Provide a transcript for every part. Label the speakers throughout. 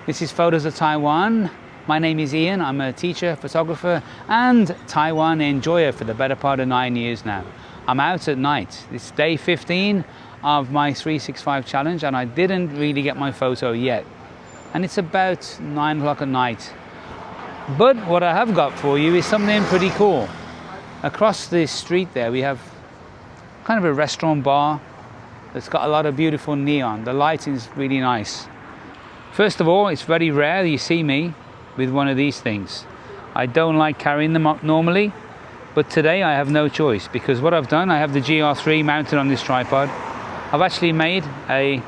Speaker 1: This is Photos of Taiwan. My name is Ian. I'm a teacher, photographer, and Taiwan enjoyer for the better part of 9 years now. I'm out at night. It's day 15 of my 365 challenge, and I didn't really get my photo yet. And it's about 9 o'clock at night. But what I have got for you is something pretty cool. Across the street there, we have kind of a restaurant bar that's got a lot of beautiful neon. The lighting is really nice. First of all, it's very rare you see me with one of these things. I don't like carrying them up normally, but today I have no choice, because what I've done, I have the GR3 mounted on this tripod. I've actually made a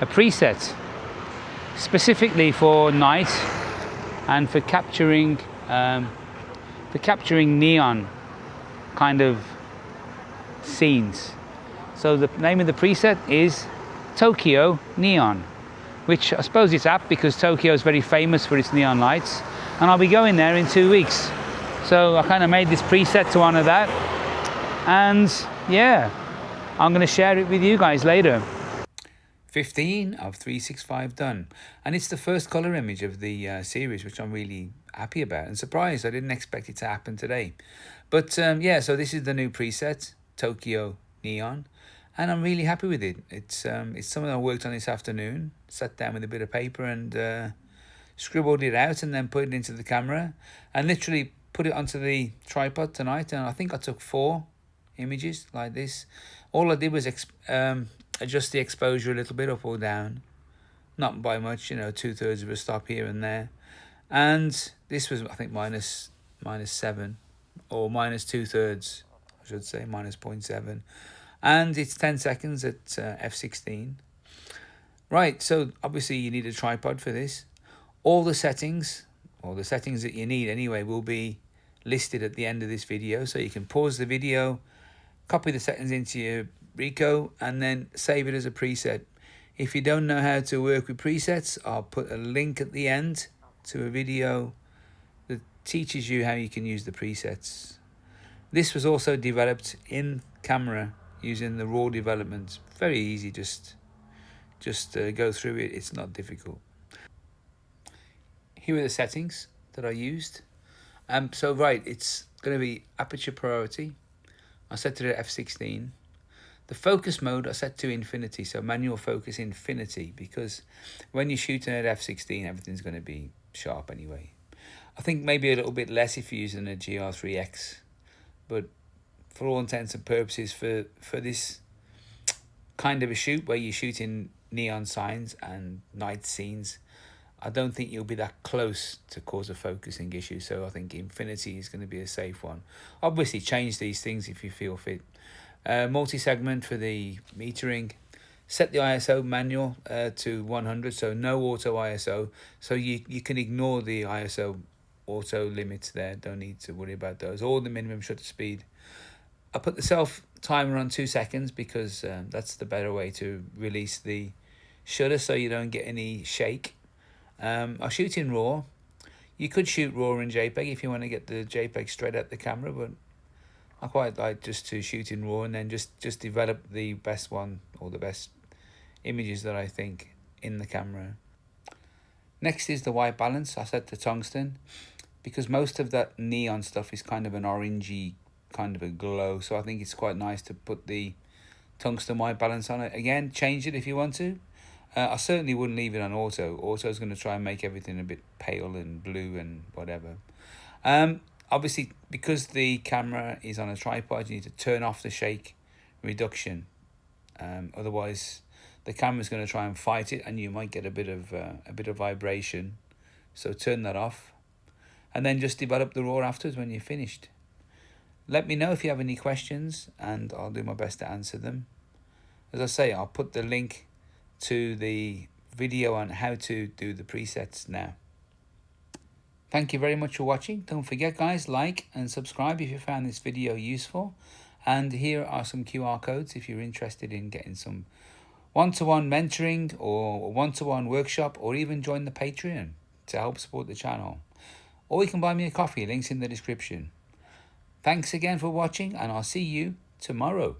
Speaker 1: preset specifically for night and for capturing neon kind of scenes. So the name of the preset is Tokyo Neon, which I suppose it's apt because Tokyo is very famous for its neon lights, and I'll be going there in 2 weeks. So I kind of made this preset to honor that, and yeah, I'm going to share it with you guys later. 15 of 365 done, and it's the first color image of the series, which I'm really happy about and surprised. I didn't expect it to happen today, but yeah, so this is the new preset, Tokyo Neon, and I'm really happy with it. It's something I worked on this afternoon, sat down with a bit of paper and scribbled it out, and then put it into the camera and literally put it onto the tripod tonight. And I think I took 4 images like this. All I did was adjust the exposure a little bit up or down, not by much, 2/3 of a stop here and there. And this was, I think, minus 7 or minus 2/3, I should say, minus 0.7. And it's 10 seconds at f16. Right, so obviously you need a tripod for this. All the settings, or the settings that you need anyway, will be listed at the end of this video. So you can pause the video, copy the settings into your Ricoh, and then save it as a preset. If you don't know how to work with presets, I'll put a link at the end to a video that teaches you how you can use the presets. This was also developed in camera using the raw development. Very easy, just go through it. It's not difficult. Here are the settings that I used. So right, it's going to be aperture priority. I set it at f16. The focus mode I set to infinity, so manual focus infinity, because when you're shooting at f16, everything's going to be sharp anyway. I think maybe a little bit less if you're using a GR3X, but for all intents and purposes, for this kind of a shoot where you're shooting neon signs and night scenes, I don't think you'll be that close to cause a focusing issue. So I think infinity is going to be a safe one. Obviously change these things if you feel fit. Multi-segment for the metering. Set the ISO manual to 100, so no auto ISO. So you can ignore the ISO auto limits there. Don't need to worry about those. Or the minimum shutter speed. I put the self timer on 2 seconds because that's the better way to release the shutter so you don't get any shake. I shoot in RAW. You could shoot RAW in JPEG if you want to get the JPEG straight at the camera, but I quite like just to shoot in RAW and then just develop the best one or the best images that I think in the camera. Next is the white balance. I set to tungsten because most of that neon stuff is kind of an orangey kind of a glow, so I think it's quite nice to put the tungsten white balance on it. Again, change it if you want to. I certainly wouldn't leave it on auto. Auto is going to try and make everything a bit pale and blue and whatever. Obviously, because the camera is on a tripod, you need to turn off the shake reduction. Otherwise, the camera's going to try and fight it, and you might get a bit of vibration. So turn that off, and then just develop the RAW afterwards when you're finished. Let me know if you have any questions, and I'll do my best to answer them. As I say, I'll put the link to the video on how to do the presets now. Thank you very much for watching. Don't forget, guys, like and subscribe if you found this video useful. And here are some QR codes if you're interested in getting some one-to-one mentoring or one-to-one workshop, or even join the Patreon to help support the channel. Or you can buy me a coffee, links in the description. Thanks again for watching, and I'll see you tomorrow.